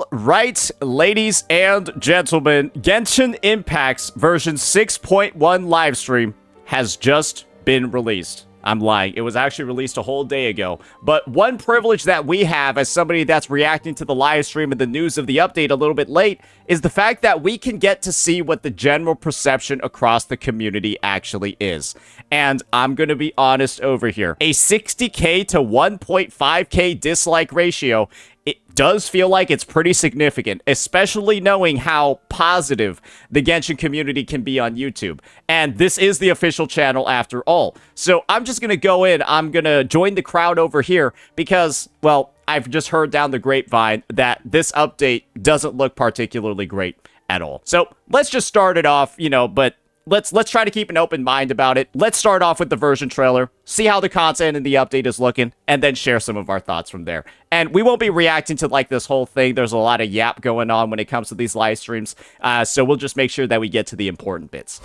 All right, ladies and gentlemen, Genshin Impact's version 6.1 livestream has just been released. I'm lying. It was actually released a whole day ago. But one privilege that we have as somebody that's reacting to the live stream and the news of the update a little bit late is the fact that we can get to see what the general perception across the community actually is. And I'm going to be honest over here. A 60k to 1.5k dislike ratio, it does feel like it's pretty significant, especially knowing how positive the Genshin community can be on YouTube. And this is the official channel after all. So I'm just going to go in, I'm going to join the crowd over here because, well, I've just heard down the grapevine that this update doesn't look particularly great at all. So let's just start it off, but let's try to keep an open mind about it. Let's start off with the version trailer, see how the content in the update is looking, and then share some of our thoughts from there. And we won't be reacting to like this whole thing. There's a lot of yap going on when it comes to these live streams, so we'll just make sure that we get to the important bits.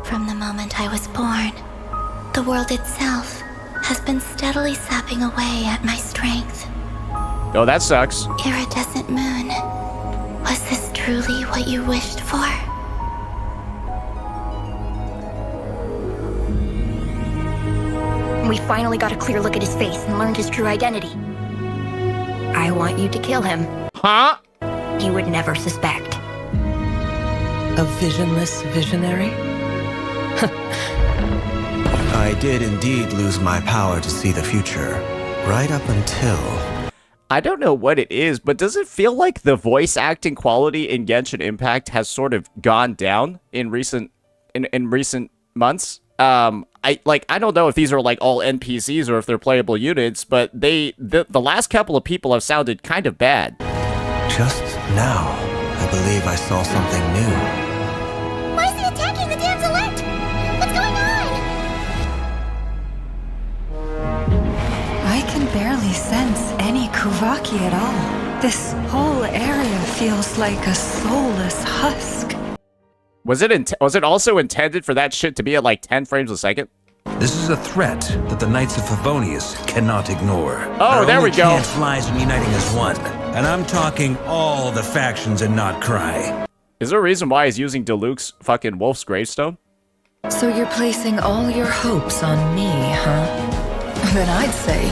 From the moment I was born, the world itself has been steadily sapping away at my strength. Oh, that sucks. Iridescent moon, was this truly what you wished for? We finally got a clear look at his face and learned his true identity. I want you to kill him. Huh? He would never suspect. A visionless visionary? I did indeed lose my power to see the future, right up until... I don't know what it is, but does it feel like the voice acting quality in Genshin Impact has sort of gone down in recent months? I don't know if these are like all NPCs or if they're playable units, but the last couple of people have sounded kind of bad. Just now, I believe I saw something new. Why is he attacking the damselette? What's going on? I can barely sense any Kuvaki at all. This whole area feels like a soulless husk. Was it also intended for that shit to be at like 10 frames a second? This is a threat that the Knights of Favonius cannot ignore. Oh, there we go. Our only chance lies in uniting as one. And I'm talking all the factions and not cry. Is there a reason why he's using Diluc's fucking Wolf's gravestone? So you're placing all your hopes on me, huh? Then I'd say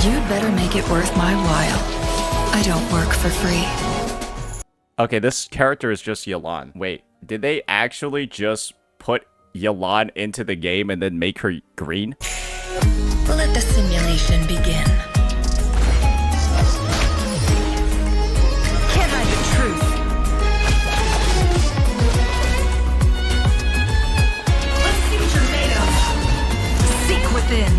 you'd better make it worth my while. I don't work for free. Okay, this character is just Yelan. Wait, did they actually just put Yelan into the game and then make her green? Let the simulation begin. Can't hide the truth. Let's see what you're made of. Seek within.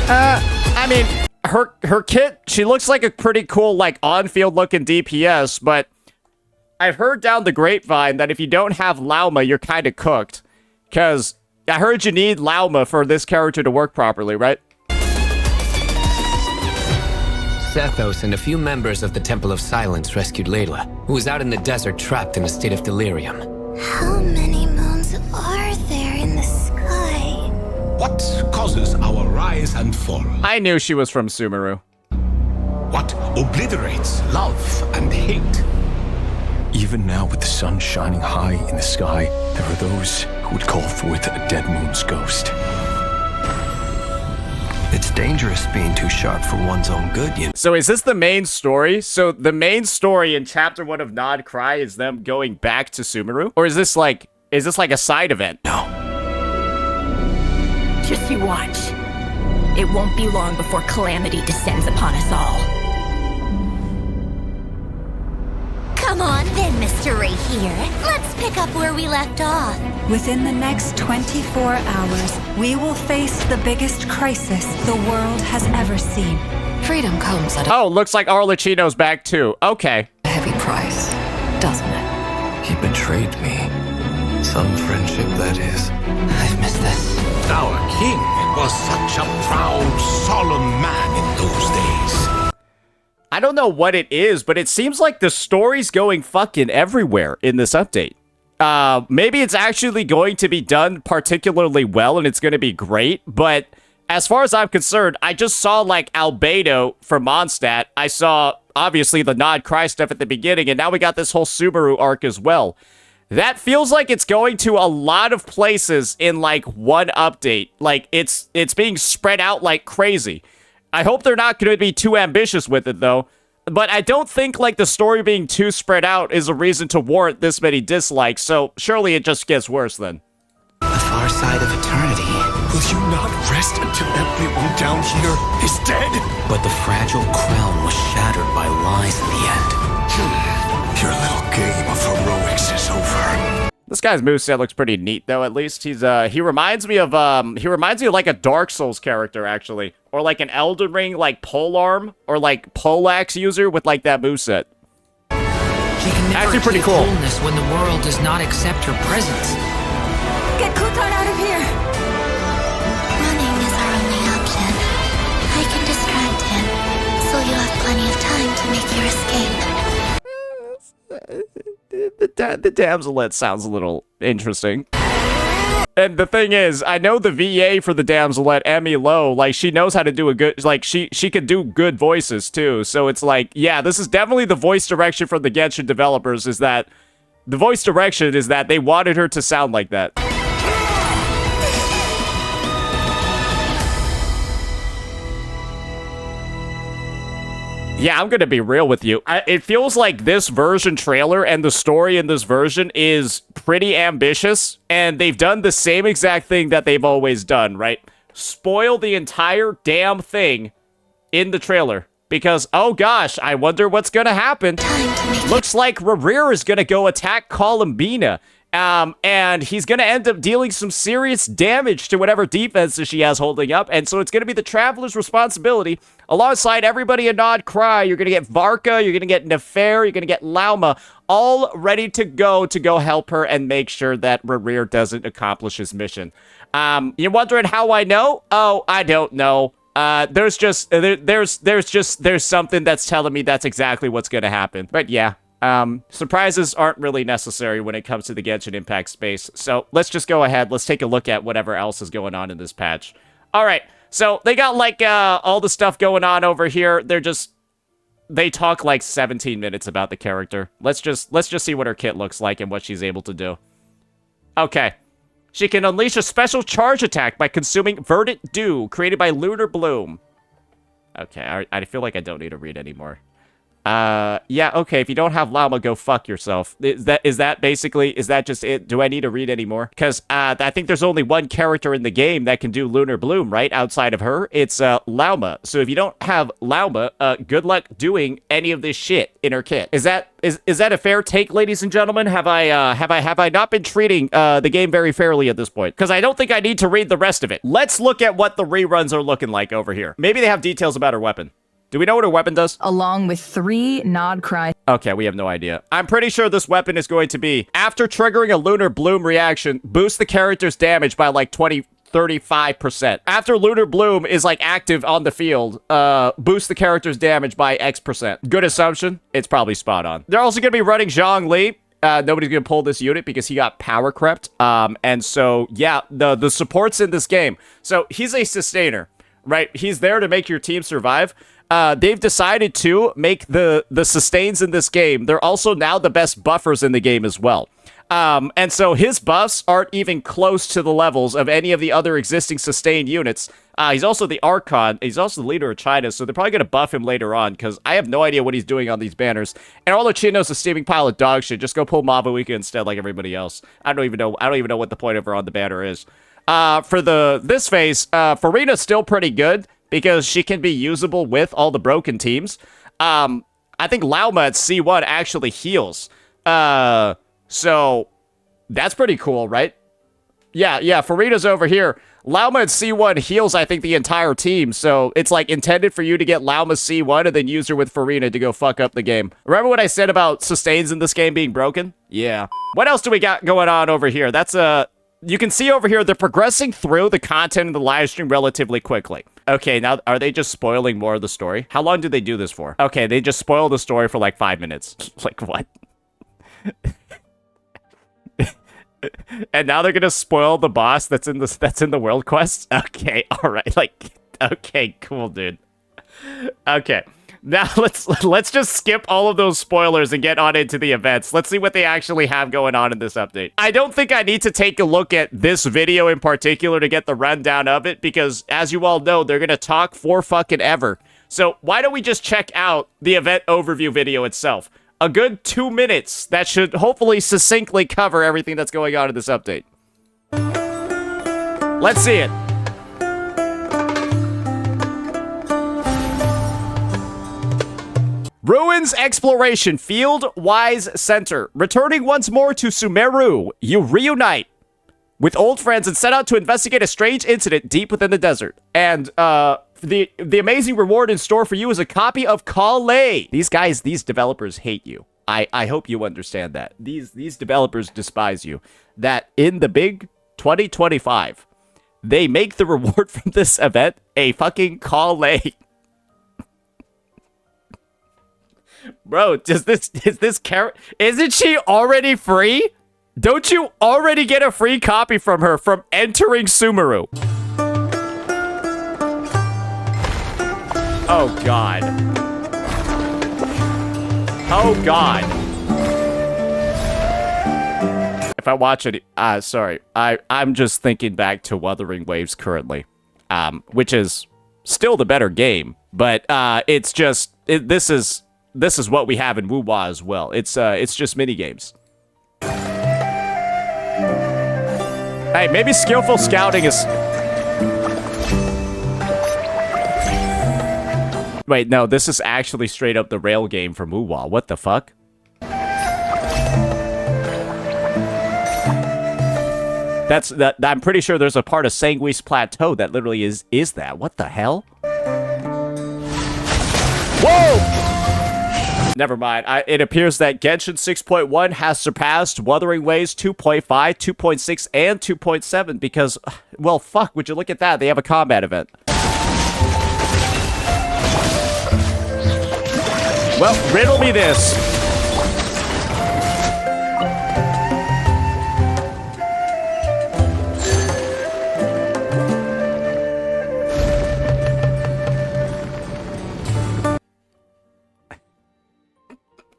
I mean, her kit, she looks like a pretty cool, like, on-field looking DPS, but I've heard down the grapevine that if you don't have Lauma, you're kind of cooked. Because I heard you need Lauma for this character to work properly, right? Sethos and a few members of the Temple of Silence rescued Layla, who was out in the desert trapped in a state of delirium. How many moons are there in the sky? What causes our rise and fall? I knew she was from Sumeru. What obliterates love and hate? Even now, with the sun shining high in the sky, there are those who would call forth a dead moon's ghost. It's dangerous being too sharp for one's own good, you know. So is this the main story? So the main story in Chapter 1 of Nod Cry is them going back to Sumeru? Or is this like a side event? No. Just you watch. It won't be long before calamity descends upon us all. Come on then, Mr. Right here. Let's pick up where we left off. Within the next 24 hours, we will face the biggest crisis the world has ever seen. Freedom comes at Oh, looks like Arlecchino's back too. Okay. a heavy price, doesn't it? He betrayed me. Some friendship, that is. I've missed this. Our king was such a proud, solemn man in those days. I don't know what it is, but it seems like the story's going fucking everywhere in this update. Maybe it's actually going to be done particularly well and it's going to be great, but as far as I'm concerned, I just saw like Albedo from Mondstadt. I saw obviously the Nod Cry stuff at the beginning, and now we got this whole Subaru arc as well. That feels like it's going to a lot of places in like one update. Like it's being spread out like crazy. I hope they're not going to be too ambitious with it though. But I don't think like the story being too spread out is a reason to warrant this many dislikes. So surely it just gets worse then. The far side of eternity. Will you not rest until everyone down here is dead? But the fragile crown was shattered by lies in the end. Your little game of heroics is over. This guy's moveset looks pretty neat though, at least. He reminds me of like a Dark Souls character, actually. Or like an Elden Ring, like polearm, or like poleaxe user with like that moveset. She can never actually pretty achieve cool. wholeness when the world does not accept her presence. Get Kutan out of here! Running is our only option. I can distract him, so you'll have plenty of time to make your escape. The damselet sounds a little interesting. And the thing is, I know the VA for the damselet, Emmy Lowe, like, she knows how to do a good, like, she can do good voices, too. So it's like, yeah, this is definitely the voice direction from the Genshin developers, is that, the voice direction is that they wanted her to sound like that. Yeah, I'm gonna be real with you. It feels like this version trailer and the story in this version is pretty ambitious, and they've done the same exact thing that they've always done, right? Spoil the entire damn thing in the trailer. Because, oh gosh, I wonder what's gonna happen. Looks like Rerir is gonna go attack Columbina. And he's gonna end up dealing some serious damage to whatever defenses she has holding up, and so it's gonna be the Traveler's responsibility. Alongside everybody in Nod Cry, you're gonna get Varka, you're gonna get Nefer, you're gonna get Lauma, all ready to go help her and make sure that Rerir doesn't accomplish his mission. You're wondering how I know? Oh, I don't know. There's something that's telling me that's exactly what's gonna happen. But yeah. Surprises aren't really necessary when it comes to the Genshin Impact space. So let's just go ahead. Let's take a look at whatever else is going on in this patch. All right. So they got like all the stuff going on over here. They talk like 17 minutes about the character. Let's just see what her kit looks like and what she's able to do. Okay. She can unleash a special charge attack by consuming Verdant Dew created by Lunar Bloom. Okay. I feel like I don't need to read anymore. Yeah, okay, if you don't have Llama, go fuck yourself. Is that just it? Do I need to read any more? Because, I think there's only one character in the game that can do Lunar Bloom, right? Outside of her, it's, Llama. So if you don't have Llama, good luck doing any of this shit in her kit. Is that a fair take, ladies and gentlemen? Have I not been treating, the game very fairly at this point? Because I don't think I need to read the rest of it. Let's look at what the reruns are looking like over here. Maybe they have details about her weapon. Do we know what her weapon does? Along with 3 Nod Cry. Okay, we have no idea. I'm pretty sure this weapon is going to be, after triggering a Lunar Bloom reaction, boost the character's damage by like 35%. After Lunar Bloom is like active on the field, boost the character's damage by X%. Good assumption. It's probably spot on. They're also going to be running Zhongli. Nobody's going to pull this unit because he got power crept. And so, yeah, the supports in this game. So he's a sustainer, right? He's there to make your team survive. They've decided to make the sustains in this game. They're also now the best buffers in the game as well. And so his buffs aren't even close to the levels of any of the other existing sustained units. He's also the Archon. He's also the leader of China, so they're probably going to buff him later on, because I have no idea what he's doing on these banners. And all Chino's a steaming pile of dog shit. Just go pull Mabuika instead like everybody else. I don't even know what the point of her on the banner is. For this phase, Farina's still pretty good, because she can be usable with all the broken teams. I think Lauma at C1 actually heals. So that's pretty cool, right? Yeah, Farina's over here. Lauma at C1 heals, I think, the entire team. So it's like intended for you to get Lauma C1 and then use her with Farina to go fuck up the game. Remember what I said about sustains in this game being broken? Yeah. What else do we got going on over here? You can see over here, they're progressing through the content of the live stream relatively quickly. Okay, now, are they just spoiling more of the story? How long do they do this for? Okay, they just spoil the story for like 5 minutes. Like, what? And now they're gonna spoil the boss that's in the world quest? Okay, alright, like, okay, cool, dude. Okay. Now let's just skip all of those spoilers and get on into the events. Let's see what they actually have going on in this update. I don't think I need to take a look at this video in particular to get the rundown of it, because as you all know, they're gonna talk for fucking ever. So why don't we just check out the event overview video itself? A good 2 minutes that should hopefully succinctly cover everything that's going on in this update. Let's see it. Ruins Exploration Field Wise Center. Returning once more to Sumeru, you reunite with old friends and set out to investigate a strange incident deep within the desert. And the amazing reward in store for you is a copy of Calais. These developers hate you. I hope you understand that. These developers despise you. That in the big 2025, they make the reward from this event a fucking Calais. Bro, isn't she already free? Don't you already get a free copy from her from entering Sumeru? Oh god. Oh god. If I watch it, sorry. I'm just thinking back to Wuthering Waves currently. Which is still the better game, but it's just this is what we have in Wu-Wa as well. It's just mini games. Hey, maybe skillful scouting is... Wait, no, this is actually straight up the rail game from Wu-Wa. What the fuck? I'm pretty sure there's a part of Sanguis Plateau that literally is that. What the hell? Whoa! Never mind. It appears that Genshin 6.1 has surpassed Wuthering Waves 2.5, 2.6, and 2.7 because, well, fuck, would you look at that? They have a combat event. Well, riddle me this.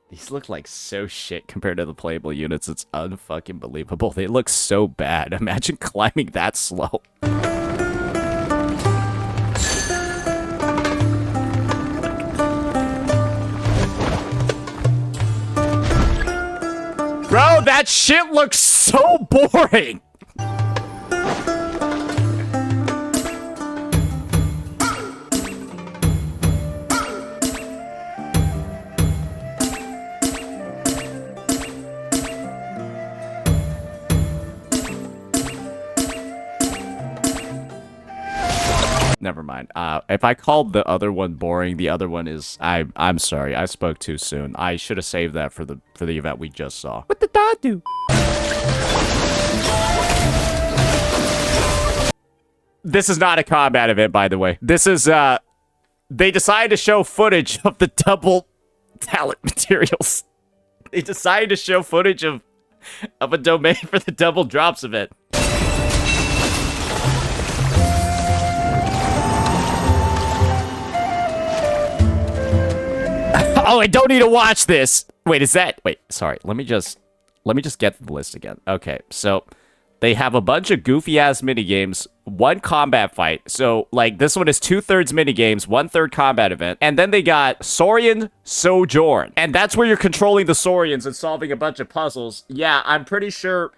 These look like so shit compared to the playable units. It's unfucking believable. They look so bad. Imagine climbing that slow. Bro, that shit looks so boring. Never mind. If I called the other one boring, the other one is... I'm sorry. I spoke too soon. I should have saved that for the event we just saw. What did that do? This is not a combat event, by the way. This is, they decided to show footage of the double talent materials. They decided to show footage of a domain for the double drops event. Oh, I don't need to watch this. Wait, is that... Wait, sorry. Let me just get the list again. Okay, so they have a bunch of goofy-ass minigames, one combat fight. So, like, this one is 2/3 minigames, 1/3 combat event. And then they got Saurian Sojourn. And that's where you're controlling the Saurians and solving a bunch of puzzles. Yeah, I'm pretty sure...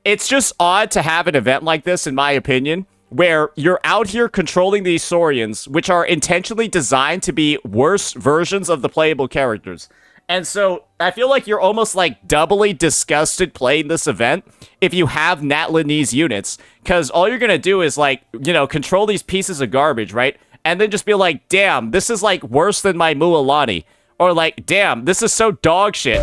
It's just odd to have an event like this, in my opinion, where you're out here controlling these Saurians, which are intentionally designed to be worse versions of the playable characters. And so, I feel like you're almost, like, doubly disgusted playing this event if you have Natlanese units, because all you're gonna do is, like, you know, control these pieces of garbage, right? And then just be like, damn, this is, like, worse than my Mualani. Or, like, damn, this is so dog shit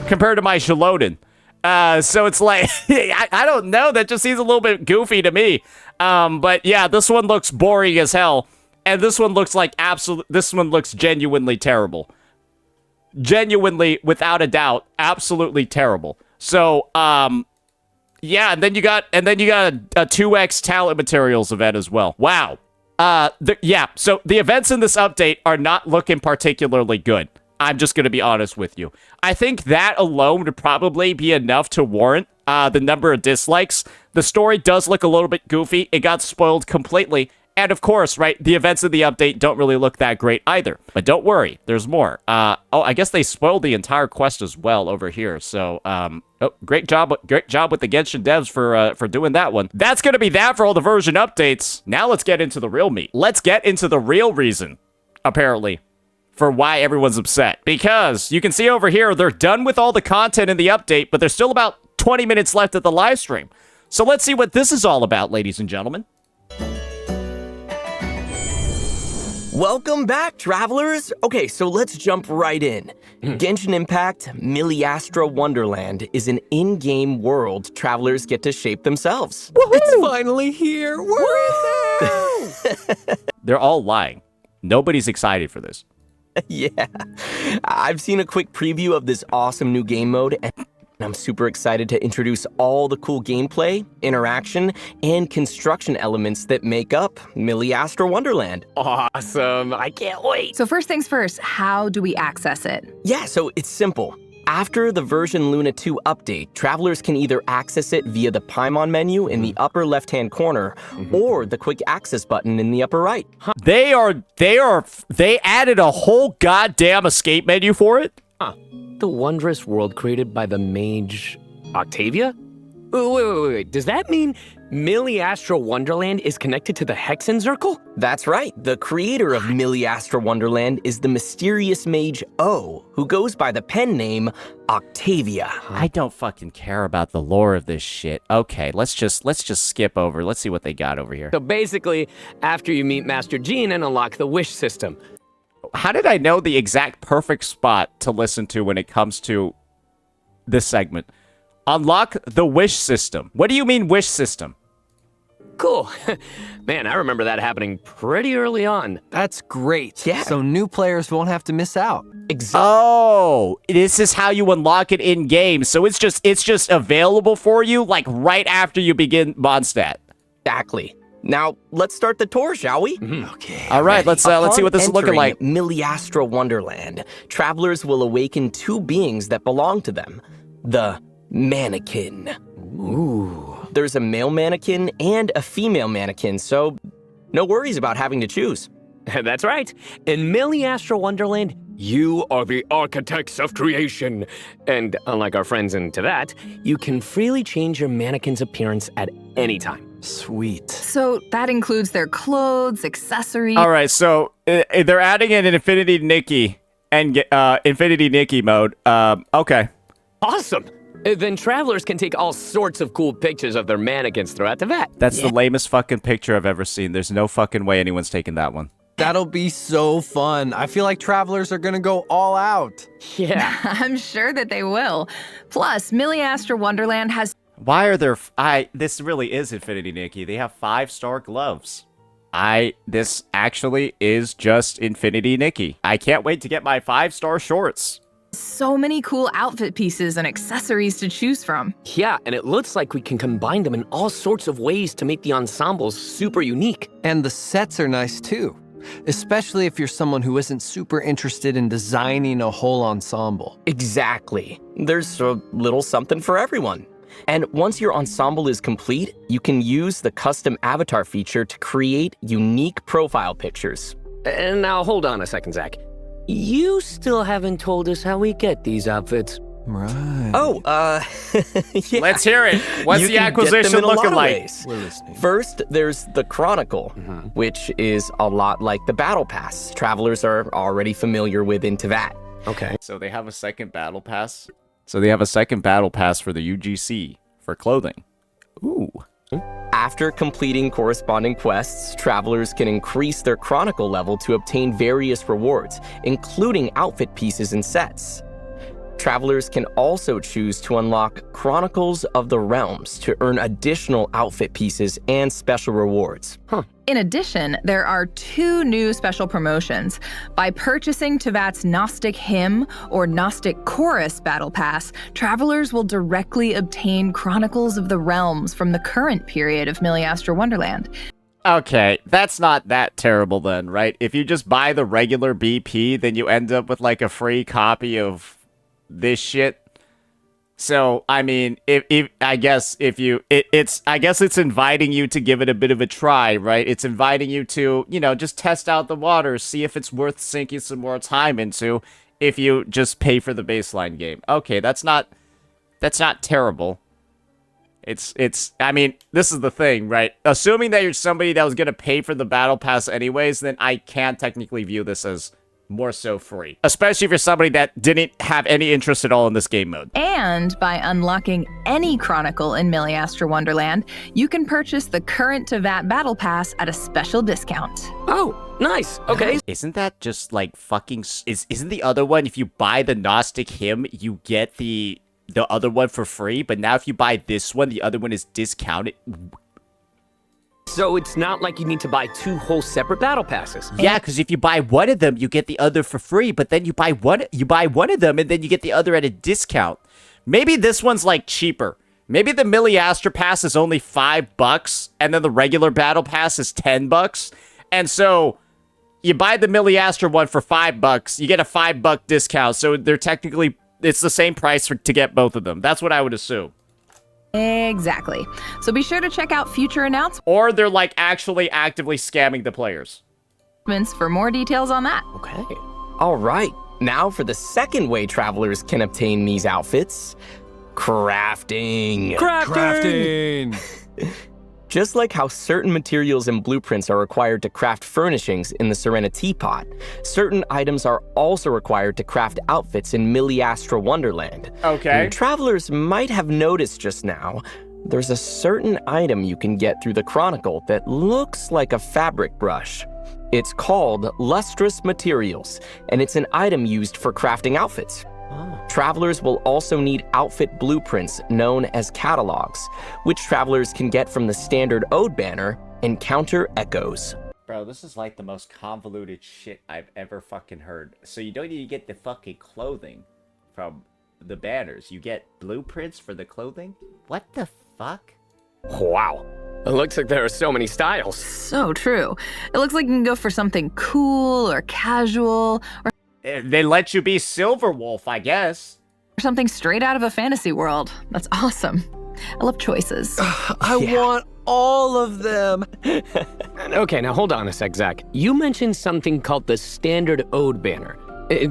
compared to my Xilonen. So it's like, I don't know, that just seems a little bit goofy to me. But yeah, this one looks boring as hell. And this one looks like this one looks genuinely terrible. Genuinely, without a doubt, absolutely terrible. So, yeah, and then you got a 2x talent materials event as well. Wow. So the events in this update are not looking particularly good. I'm just going to be honest with you. I think that alone would probably be enough to warrant the number of dislikes. The story does look a little bit goofy. It got spoiled completely. And of course, right, the events of the update don't really look that great either. But don't worry, there's more. I guess they spoiled the entire quest as well over here. So, great job with the Genshin devs for doing that one. That's going to be that for all the version updates. Now let's get into the real meat. Let's get into the real reason, apparently, for why everyone's upset. Because you can see over here, they're done with all the content in the update, but there's still about 20 minutes left at the live stream. So let's see what this is all about, ladies and gentlemen. Welcome back, travelers! Okay, so let's jump right in. Genshin Impact Miliastra Wonderland is an in-game world travelers get to shape themselves. Woohoo! It's finally here! Where is it? They're all lying. Nobody's excited for this. Yeah. I've seen a quick preview of this awesome new game mode, and I'm super excited to introduce all the cool gameplay, interaction, and construction elements that make up Miliastra Wonderland. Awesome. I can't wait. So first things first, how do we access it? Yeah, so it's simple. After the version Luna 2 update, travelers can either access it via the Paimon menu in the upper left-hand corner or the quick access button in the upper right. They added a whole goddamn escape menu for it? Huh. The wondrous world created by the mage Octavia? Wait. Does that mean Miliastra Wonderland is connected to the Hexen Circle? That's right. The creator of Miliastra Wonderland is the mysterious mage O, who goes by the pen name Octavia. I don't fucking care about the lore of this shit. Okay, let's just skip over. Let's see what they got over here. So basically, after you meet Master Jean and unlock the wish system. How did I know the exact perfect spot to listen to when it comes to this segment? Unlock the wish system. What do you mean wish system? Cool. Man, I remember that happening pretty early on. That's great. Yeah. So new players won't have to miss out. Oh, this is how you unlock it in game. So it's just available for you like right after you begin Mondstadt. Exactly. Now, let's start the tour, shall we? Okay. All right, let's see what this is looking like. Miliastra Wonderland, travelers will awaken two beings that belong to them. The mannequin. Ooh. There's a male mannequin and a female mannequin, so no worries about having to choose. That's right. In Miliastra Wonderland, you are the architects of creation. And unlike our friends in Teyvat, you can freely change your mannequin's appearance at any time. Sweet. So that includes their clothes, accessories. All right, so they're adding in an Infinity Nikki and Infinity Nikki mode. Okay. Awesome. Then travelers can take all sorts of cool pictures of their mannequins throughout Teyvat. That's the lamest fucking picture I've ever seen. There's no fucking way anyone's taking that one. That'll be so fun. I feel like travelers are gonna go all out. Yeah. I'm sure that they will. Plus, Miliastra Wonderland has... Why are there... This really is Infinity Nikki. They have 5-star gloves. This actually is just Infinity Nikki. I can't wait to get my 5-star shorts. So many cool outfit pieces and accessories to choose from. Yeah, and it looks like we can combine them in all sorts of ways to make the ensembles super unique. And the sets are nice too. Especially if you're someone who isn't super interested in designing a whole ensemble. Exactly. There's a little something for everyone. And once your ensemble is complete, you can use the custom avatar feature to create unique profile pictures. And now hold on a second, Zach. You still haven't told us how we get these outfits. Right. Oh, yeah. Let's hear it. What's the acquisition looking like? We're listening. First, there's the Chronicle, which is a lot like the Battle Pass travelers are already familiar with in Teyvat. Okay. So they have a second battle pass? So they have a second battle pass for the UGC for clothing. Ooh. After completing corresponding quests, travelers can increase their Chronicle level to obtain various rewards, including outfit pieces and sets. Travelers can also choose to unlock Chronicles of the Realms to earn additional outfit pieces and special rewards. In addition, there are 2 new special promotions. By purchasing Teyvat's Gnostic Hymn or Gnostic Chorus Battle Pass, travelers will directly obtain Chronicles of the Realms from the current period of Miliastra Wonderland. Okay, that's not that terrible then, right? If you just buy the regular BP, then you end up with like a free copy of this shit. So, I mean, I guess it's inviting you to give it a bit of a try, right? It's inviting you to, just test out the waters, see if it's worth sinking some more time into if you just pay for the baseline game. Okay, that's not terrible. I mean, this is the thing, right? Assuming that you're somebody that was going to pay for the battle pass anyways, then I can technically view this as more so free. Especially if you're somebody that didn't have any interest at all in this game mode. And by unlocking any Chronicle in Miliastra Wonderland, you can purchase the current to VAT battle pass at a special discount. Oh, nice. Okay. Isn't that just like fucking... Isn't the other one, if you buy the Gnostic Hymn, you get the other one for free? But now if you buy this one, the other one is discounted. So it's not like you need to buy 2 whole separate battle passes. Yeah, because if you buy one of them, you get the other for free. But then you buy one of them, and then you get the other at a discount. Maybe this one's like cheaper. Maybe the Miliastra pass is only $5, and then the regular battle pass is $10. And so you buy the Miliastra one for $5, you get a $5 discount. So they're technically, it's the same price to get both of them. That's what I would assume. Exactly. So be sure to check out future announcements. Or they're like actually actively scamming the players. For more details on that. Okay. All right. Now for the second way travelers can obtain these outfits. Crafting. Crafting! Just like how certain materials and blueprints are required to craft furnishings in the Serena Teapot, certain items are also required to craft outfits in Miliastra Wonderland. Okay. And travelers might have noticed just now, there's a certain item you can get through the Chronicle that looks like a fabric brush. It's called Lustrous Materials, and it's an item used for crafting outfits. Travelers will also need outfit blueprints known as catalogs, which travelers can get from the standard Ode banner Encounter Echoes. Bro, this is like the most convoluted shit I've ever fucking heard. So you don't need to get the fucking clothing from the banners. You get blueprints for the clothing? What the fuck? Wow. It looks like there are so many styles. So true. It looks like you can go for something cool or casual or they let you be Silverwolf, I guess. something straight out of a fantasy world. That's awesome. I love choices. I want all of them. Okay, now hold on a sec, Zach. You mentioned something called the Standard Ode banner.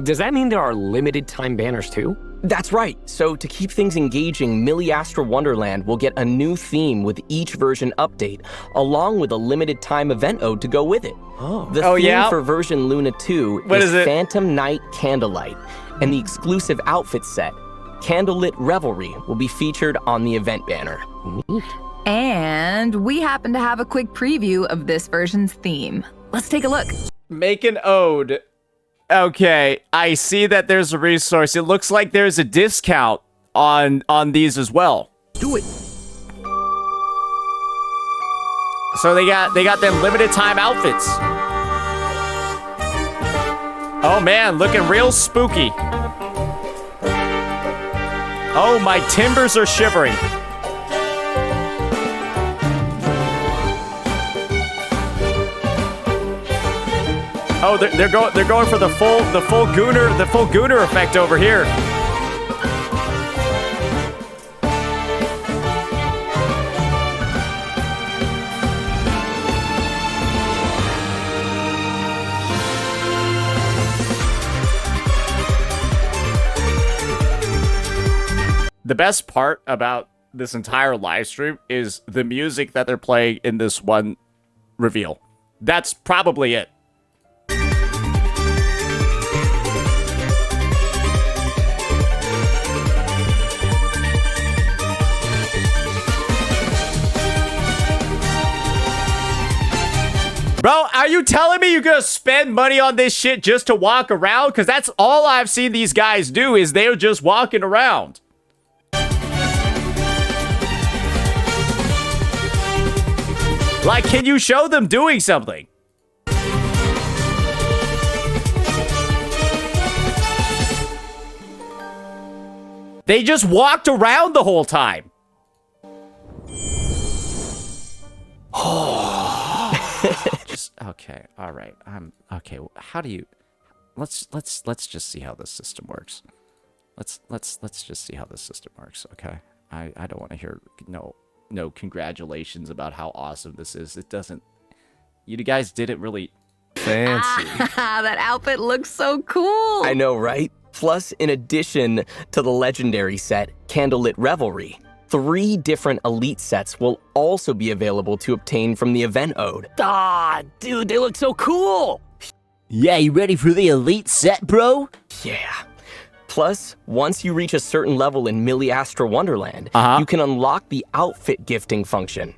Does that mean there are limited time banners too? That's right. So to keep things engaging, Miliastra Wonderland will get a new theme with each version update, along with a limited time event ode to go with it. The theme for version Luna 2 is Phantom Night Candlelight, and the exclusive outfit set, Candlelit Revelry, will be featured on the event banner. And we happen to have a quick preview of this version's theme. Let's take a look. Make an ode. Okay, I see that there's a resource. It looks like there's a discount on these as well. Do it. So they got them limited time outfits. Oh man, looking real spooky. Oh, my timbers are shivering. Oh, they're going for the full Gooner effect over here. The best part about this entire live stream is the music that they're playing in this one reveal. That's probably it. Bro, are you telling me you're gonna spend money on this shit just to walk around? Because that's all I've seen these guys do is they're just walking around. Like, can you show them doing something? They just walked around the whole time. Okay, all right. Okay. How do you? Let's just see how this system works. Let's just see how this system works. Okay. I don't want to hear no congratulations about how awesome this is. It doesn't. You guys didn't really. Fancy. That outfit looks so cool. I know, right? Plus, in addition to the legendary set, Candlelit Revelry, 3 different elite sets will also be available to obtain from the event ode. Ah, dude, they look so cool! Yeah, you ready for the elite set, bro? Yeah. Plus, once you reach a certain level in Miliastra Wonderland, you can unlock the outfit gifting function.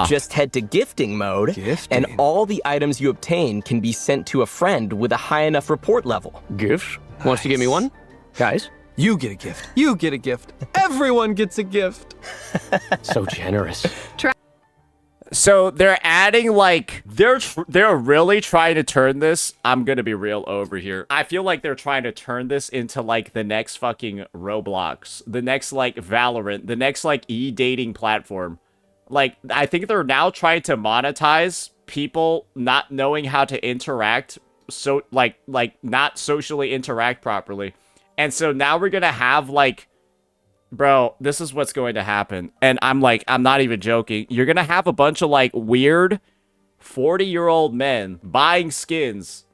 Just head to gifting mode, and all the items you obtain can be sent to a friend with a high enough report level. Gifts? Wants to give me one? Guys? You get a gift. You get a gift. Everyone gets a gift. So generous. So they're adding, like, they're really trying to turn this. I'm gonna be real over here. I feel like they're trying to turn this into, like, the next fucking Roblox, the next, like, Valorant, the next, like, e-dating platform. Like, I think they're now trying to monetize people not knowing how to interact, so, like not socially interact properly. And so now we're gonna have, like, bro, this is what's going to happen. And I'm not even joking. You're gonna have a bunch of, like, weird 40-year-old men buying skins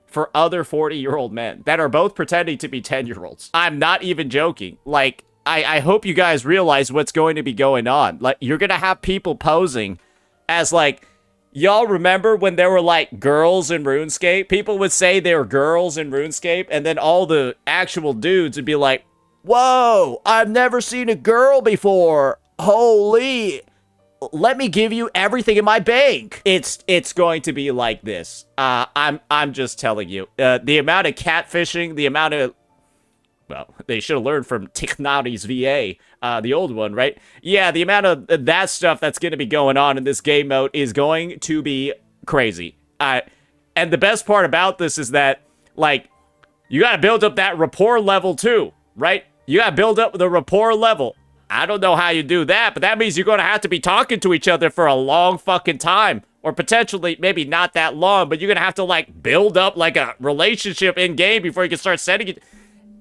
for other 40-year-old men that are both pretending to be 10-year-olds. I'm not even joking. Like, I hope you guys realize what's going to be going on. Like, you're gonna have people posing as, like, y'all remember when there were, like, girls in RuneScape? People would say they were girls in RuneScape, and then all the actual dudes would be like, whoa, I've never seen a girl before. Holy, let me give you everything in my bank. It's going to be like this. I'm just telling you. The amount of catfishing, the amount of, well, they should have learned from Technati's VA, the old one, right? Yeah, the amount of that stuff that's going to be going on in this game mode is going to be crazy. And the best part about this is that, like, you got to build up that rapport level too, right? You got to build up the rapport level. I don't know how you do that, but that means you're going to have to be talking to each other for a long fucking time. Or potentially, maybe not that long, but you're going to have to, like, build up, like, a relationship in-game before you can start sending it.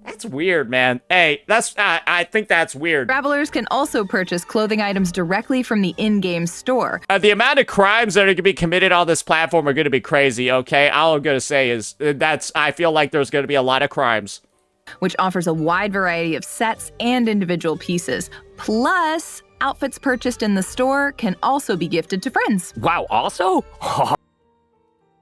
That's weird, man. Hey, I think that's weird. Travelers can also purchase clothing items directly from the in-game store. The amount of crimes that are going to be committed on this platform are going to be crazy, okay? All I'm going to say is I feel like there's going to be a lot of crimes. Which offers a wide variety of sets and individual pieces. Plus, outfits purchased in the store can also be gifted to friends. Wow, also?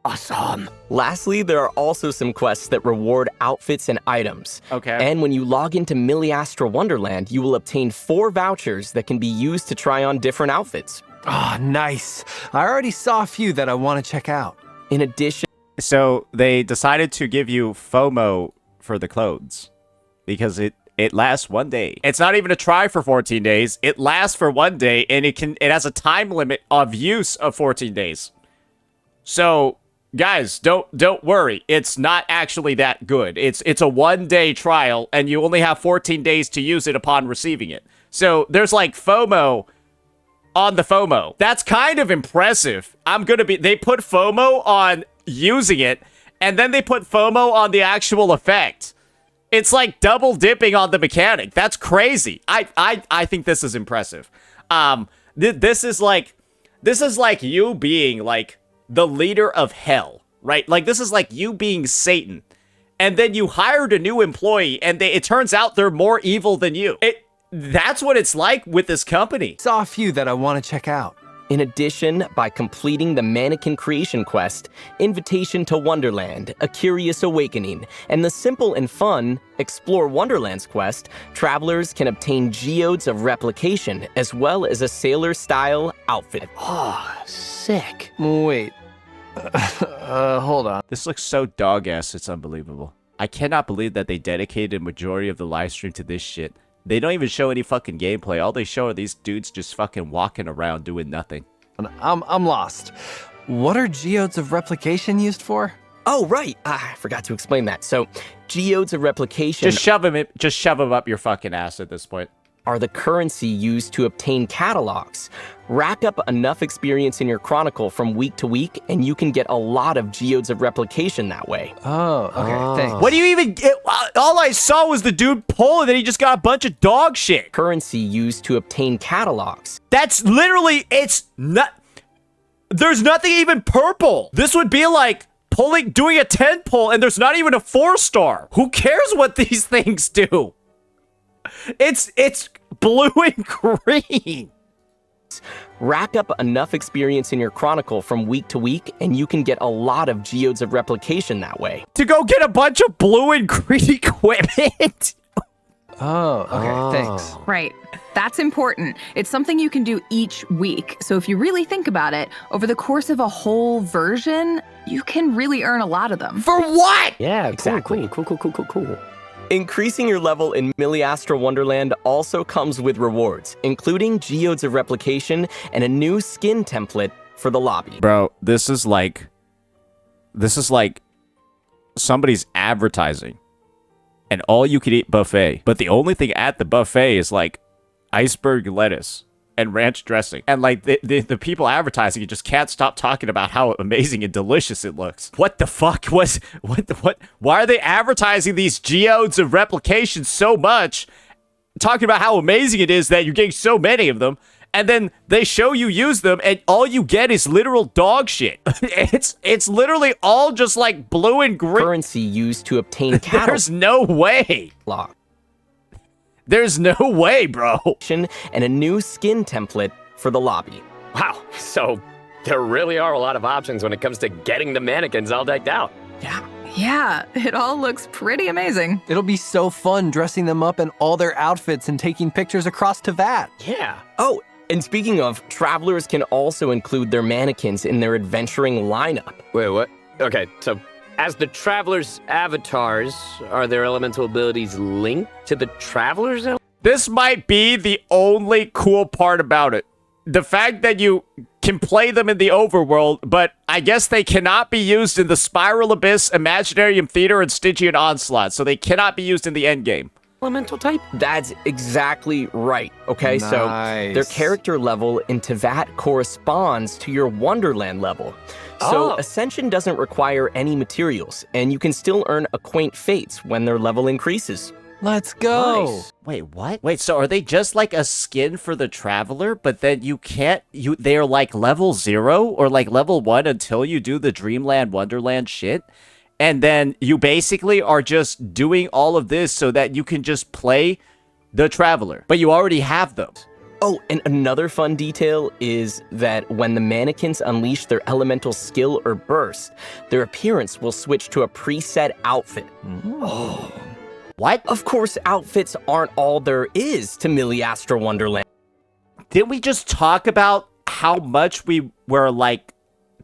Awesome. Lastly, there are also some quests that reward outfits and items. Okay. And when you log into Miliastra Wonderland, you will obtain 4 vouchers that can be used to try on different outfits. Ah, nice. I already saw a few that I want to check out. In addition... So they decided to give you FOMO for the clothes because it lasts 1 day. It's not even a try for 14 days. It lasts for 1 day, and it has a time limit of use of 14 days. So... guys, don't worry. It's not actually that good. It's a 1-day trial, and you only have 14 days to use it upon receiving it. So there's, like, FOMO on the FOMO. That's kind of impressive. They put FOMO on using it, and then they put FOMO on the actual effect. It's like double dipping on the mechanic. That's crazy. I think this is impressive. This is like you being, like, the leader of hell, right? Like, this is like you being Satan, and then you hired a new employee, and it turns out they're more evil than you. That's what it's like with this company. Saw a few that I want to check out. In addition, by completing the Mannequin Creation Quest, Invitation to Wonderland, A Curious Awakening, and the simple and fun Explore Wonderlands quest, travelers can obtain geodes of replication as well as a sailor-style outfit. Oh, sick. Wait. Hold on. This looks so dog-ass, it's unbelievable. I cannot believe that they dedicated a majority of the live stream to this shit. They don't even show any fucking gameplay. All they show are these dudes just fucking walking around doing nothing. I'm lost. What are geodes of replication used for? Oh, right. I forgot to explain that. So, geodes of replication... Just shove them up your fucking ass at this point. are the currency used to obtain catalogs. Rack up enough experience in your chronicle from week to week, and you can get a lot of geodes of replication that way. Oh, okay, thanks. What do you even get? All I saw was the dude pull, and then he just got a bunch of dog shit. Currency used to obtain catalogs. That's literally, it's not, there's nothing even purple. This would be like doing a 10 pull, and there's not even a 4-star. Who cares what these things do? It's blue and green. Rack up enough experience in your chronicle from week to week, and you can get a lot of geodes of replication that way. To go get a bunch of blue and green equipment? Oh, okay, thanks. Right. That's important. It's something you can do each week. So if you really think about it, over the course of a whole version, you can really earn a lot of them. For what? Yeah, Exactly. Cool. Increasing your level in Miliastra Wonderland also comes with rewards, including geodes of replication and a new skin template for the lobby. Bro, this is like somebody's advertising an all-you-can-eat buffet, but the only thing at the buffet is like iceberg lettuce and ranch dressing. And like the people advertising it just can't stop talking about how amazing and delicious it looks. What the fuck was, what? Why are they advertising these geodes of replication so much? Talking about how amazing it is that you're getting so many of them. And then they show you use them, and all you get is literal dog shit. It's literally all just like blue and green. Currency used to obtain cattle. There's no way. There's no way, bro. And a new skin template for the lobby. Wow, so there really are a lot of options when it comes to getting the mannequins all decked out. Yeah, it all looks pretty amazing. It'll be so fun dressing them up in all their outfits and taking pictures across Teyvat. Yeah. Oh, and speaking of, travelers can also include their mannequins in their adventuring lineup. Wait, what? Okay, so as the travelers' avatars, are their elemental abilities linked to the travelers? This might be the only cool part about it. The fact that you can play them in the overworld, but I guess they cannot be used in the Spiral Abyss, Imaginarium Theater, and Stygian Onslaught, so they cannot be used in the endgame. Elemental type? That's exactly right, okay? Nice. So their character level in Teyvat corresponds to your Wonderland level. So Ascension doesn't require any materials, and you can still earn Acquaint Fates when their level increases. Let's go. Nice. Wait, what? Wait, so are they just like a skin for the Traveler, but then they're like level 0 or like level 1 until you do the Dreamland Wonderland shit? And then you basically are just doing all of this so that you can just play the Traveler, but you already have them. Oh, and another fun detail is that when the mannequins unleash their elemental skill or burst, their appearance will switch to a preset outfit. Oh. What? Of course, outfits aren't all there is to Miliastra Wonderland. Didn't we just talk about how much we were like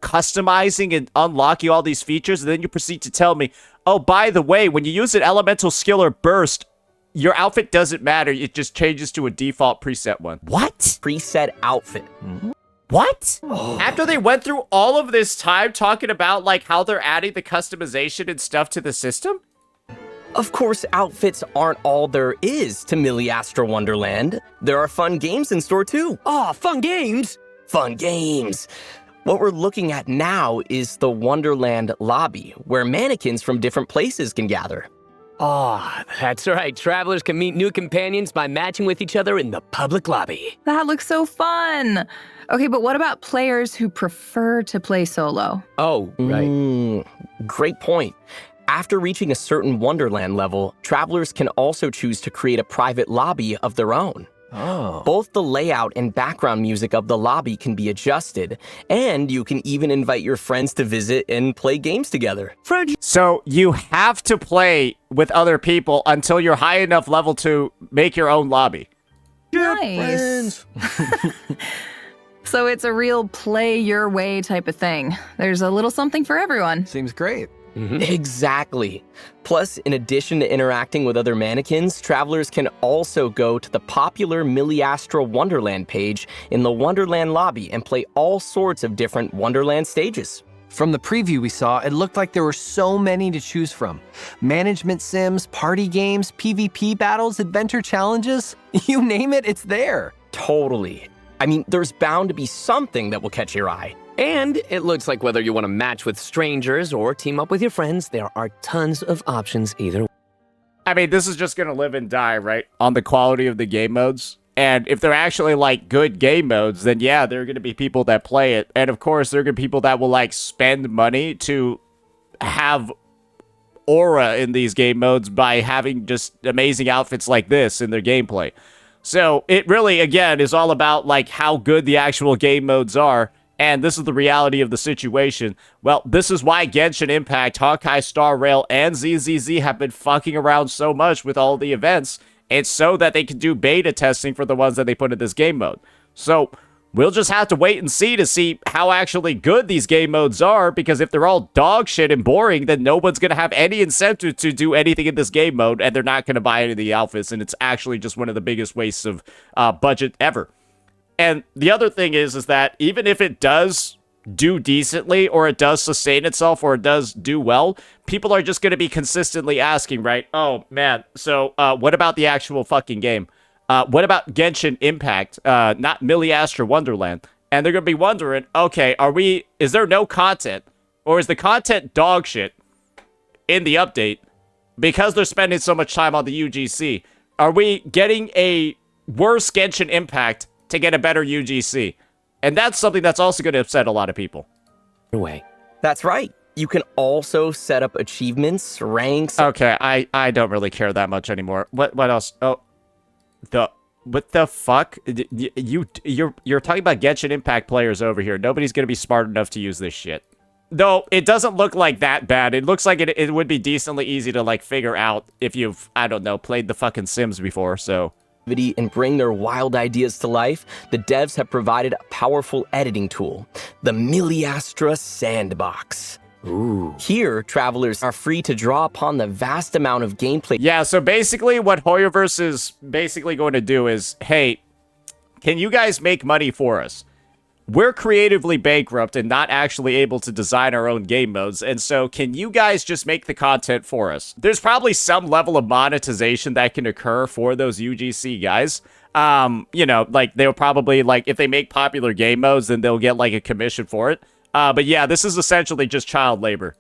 customizing and unlocking all these features, and then you proceed to tell me, oh, by the way, when you use an elemental skill or burst, your outfit doesn't matter. It just changes to a default preset one. What? Preset outfit. What? After they went through all of this time talking about like how they're adding the customization and stuff to the system? Of course, outfits aren't all there is to Miliastra Wonderland. There are fun games in store too. Oh, fun games! Fun games! What we're looking at now is the Wonderland lobby, where mannequins from different places can gather. Oh, that's right. Travelers can meet new companions by matching with each other in the public lobby. That looks so fun. Okay, but what about players who prefer to play solo? Oh, right. Great point. After reaching a certain Wonderland level, travelers can also choose to create a private lobby of their own. Oh. Both the layout and background music of the lobby can be adjusted, and you can even invite your friends to visit and play games together. So you have to play with other people until you're high enough level to make your own lobby. Nice. So it's a real play your way type of thing. There's a little something for everyone. Seems great. Exactly. Plus, in addition to interacting with other mannequins, travelers can also go to the popular Miliastra Wonderland page in the Wonderland lobby and play all sorts of different Wonderland stages. From the preview we saw, it looked like there were so many to choose from. Management sims, party games, PvP battles, adventure challenges. You name it, it's there. Totally. I mean, there's bound to be something that will catch your eye. And it looks like whether you want to match with strangers or team up with your friends, there are tons of options either way. I mean, this is just going to live and die, right? On the quality of the game modes. And if they're actually, like, good game modes, then yeah, there are going to be people that play it. And of course, there are going to be people that will, like, spend money to have aura in these game modes by having just amazing outfits like this in their gameplay. So it really, again, is all about, like, how good the actual game modes are. And this is the reality of the situation. Well, this is why Genshin Impact, Hawkeye Star Rail, and ZZZ have been fucking around so much with all the events. It's so that they can do beta testing for the ones that they put in this game mode. So we'll just have to wait and see how actually good these game modes are, because if they're all dog shit and boring, then no one's going to have any incentive to do anything in this game mode, and they're not going to buy any of the outfits, and it's actually just one of the biggest wastes of budget ever. And the other thing is that even if it does do decently, or it does sustain itself, or it does do well, people are just going to be consistently asking, right? Oh, man, so what about the actual fucking game? What about Genshin Impact, not Miliastra Wonderland? And they're going to be wondering, okay, is there no content? Or is the content dog shit in the update because they're spending so much time on the UGC? Are we getting a worse Genshin Impact to get a better UGC? And that's something that's also going to upset a lot of people. That's right. You can also set up achievements, ranks. Okay, I don't really care that much anymore. What else? Oh, what the fuck? You're talking about Genshin Impact players over here. Nobody's going to be smart enough to use this shit. Though it doesn't look like that bad. It looks like it would be decently easy to, like, figure out if you've, I don't know, played the fucking Sims before, so. And bring their wild ideas to life, the devs have provided a powerful editing tool, the Miliastra Sandbox. Ooh. Here, travelers are free to draw upon the vast amount of gameplay. Yeah, so basically what Hoyoverse is basically going to do is, hey, can you guys make money for us? We're creatively bankrupt and not actually able to design our own game modes, and so can you guys just make the content for us? There's probably some level of monetization that can occur for those UGC guys. You know, like, they'll probably, like, if they make popular game modes, then they'll get, like, a commission for it. But yeah, this is essentially just child labor.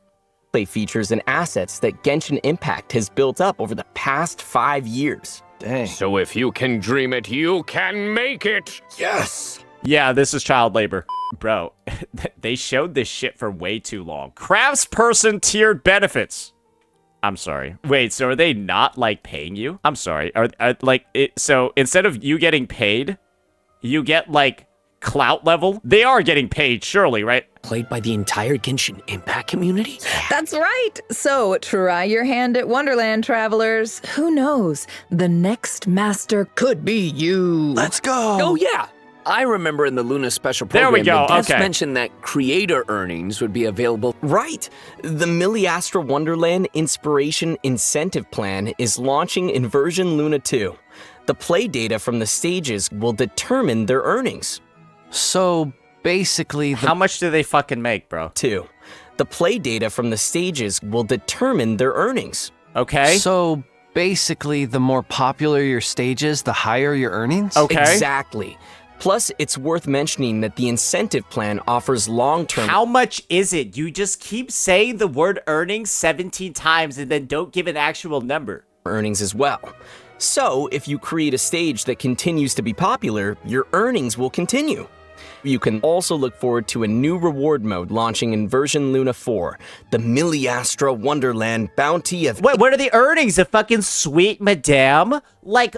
Play features and assets that Genshin Impact has built up over the past 5 years. Dang. So if you can dream it, you can make it. Yes. Yeah, this is child labor. Bro, they showed this shit for way too long. Craftsperson tiered benefits. I'm sorry. Wait, so are they not, like, paying you? I'm sorry. So instead of you getting paid, you get, like, clout level? They are getting paid, surely, right? Played by the entire Genshin Impact community? That's right. So try your hand at Wonderland, travelers. Who knows? The next master could be you. Let's go. Oh, yeah. I remember in the Luna special There program, we go, the devs okay. mentioned that creator earnings would be available. Right. The Miliastra Wonderland Inspiration Incentive Plan is launching in version Luna 2. The play data from the stages will determine their earnings. So basically, How much do they fucking make, bro? 2. The play data from the stages will determine their earnings. Okay. So basically, the more popular your stages, the higher your earnings? Okay. Exactly. Plus, it's worth mentioning that the incentive plan offers long-term... How much is it? You just keep saying the word earnings 17 times and then don't give an actual number. ...earnings as well. So, if you create a stage that continues to be popular, your earnings will continue. You can also look forward to a new reward mode launching in version Luna 4, the Miliastra Wonderland Bounty of... Wait, what are the earnings? A fucking sweet madame? Like...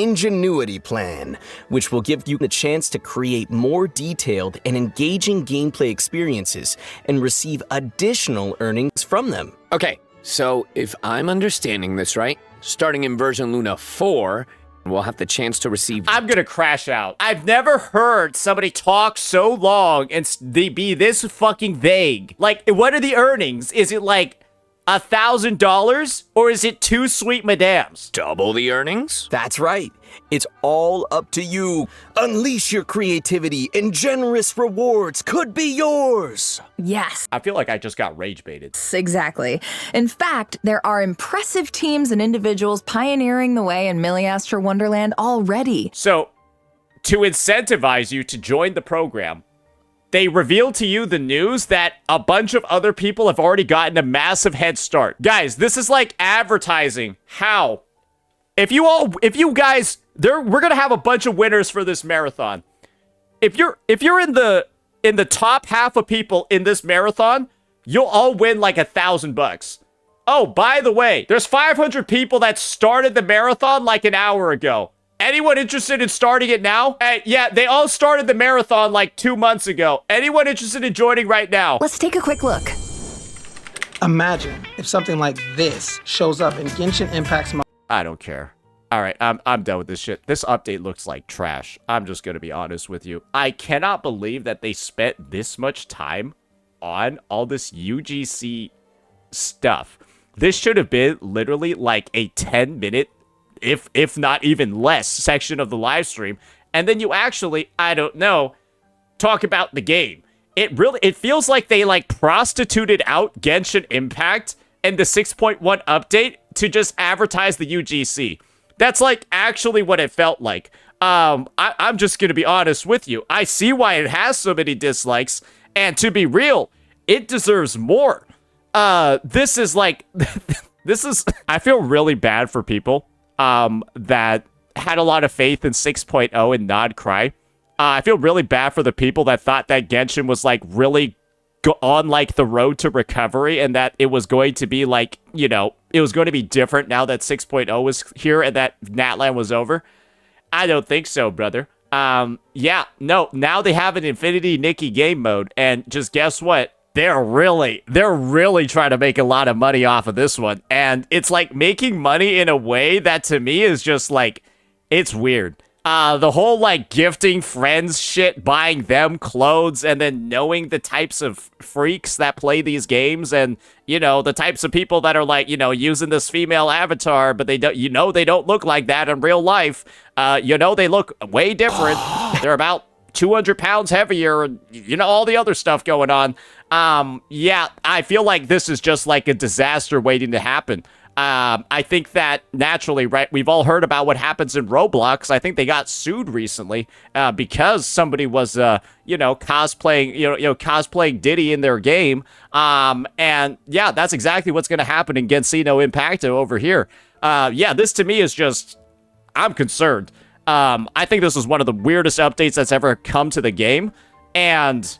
Ingenuity Plan, which will give you the chance to create more detailed and engaging gameplay experiences and receive additional earnings from them. Okay, so if I'm understanding this right, starting in version Luna 4, we'll have the chance to receive... I'm gonna crash out. I've never heard somebody talk so long and be this fucking vague. Like, what are the earnings? Is it like $1,000? Or is it 2 sweet madams? Double the earnings? That's right. It's all up to you. Unleash your creativity and generous rewards could be yours. Yes. I feel like I just got rage baited. Exactly. In fact, there are impressive teams and individuals pioneering the way in Miliastra Wonderland already. So, to incentivize you to join the program, they revealed to you the news that a bunch of other people have already gotten a massive head start. Guys, this is like advertising. How? If you guys, we're gonna have a bunch of winners for this marathon. If you're in the top half of people in this marathon, you'll all win like $1,000. Oh, by the way, there's 500 people that started the marathon like an hour ago. Anyone interested in starting it now? Yeah, they all started the marathon like 2 months ago. Anyone interested in joining right now? Let's take a quick look. Imagine if something like this shows up in Genshin Impact's... I don't care. All right, I'm done with this shit. This update looks like trash. I'm just gonna be honest with you. I cannot believe that they spent this much time on all this UGC stuff. This should have been literally like a 10-minute, if not even less, section of the live stream, and then you actually, I don't know, talk about the game. It feels like they like prostituted out Genshin Impact and the 6.1 update to just advertise the UGC. That's like actually what it felt like. I'm just gonna be honest with you. I see why it has so many dislikes, and to be real, it deserves more. This is like, I feel really bad for people that had a lot of faith in 6.0 and not cry. I feel really bad for the people that thought that Genshin was like really on like the road to recovery and that it was going to be like, you know, it was going to be different now that 6.0 was here and that Natlan was over. I don't think so, brother. Yeah, no, now they have an Infinity Nikki game mode, and just guess what? They're really trying to make a lot of money off of this one. And it's like making money in a way that to me is just like, it's weird. The whole like gifting friends shit, buying them clothes, and then knowing the types of freaks that play these games, and you know, the types of people that are like, you know, using this female avatar, but they don't, you know, they don't look like that in real life. You know, they look way different. They're about 200 pounds heavier, and you know, all the other stuff going on. Yeah, I feel like this is just like a disaster waiting to happen. I think that naturally, right, we've all heard about what happens in Roblox. I think they got sued recently because somebody was, you know, cosplaying, cosplaying Diddy in their game. And yeah, that's exactly what's going to happen in Genshin Impacto over here. Yeah, this to me is just, I'm concerned. I think this is one of the weirdest updates that's ever come to the game, and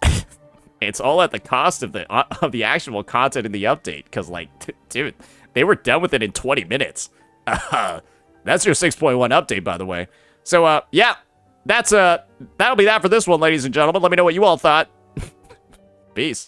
it's all at the cost of the actual content in the update. Because, like, dude, they were done with it in 20 minutes. That's your 6.1 update, by the way. So, yeah, that'll be that for this one, ladies and gentlemen. Let me know what you all thought. Peace.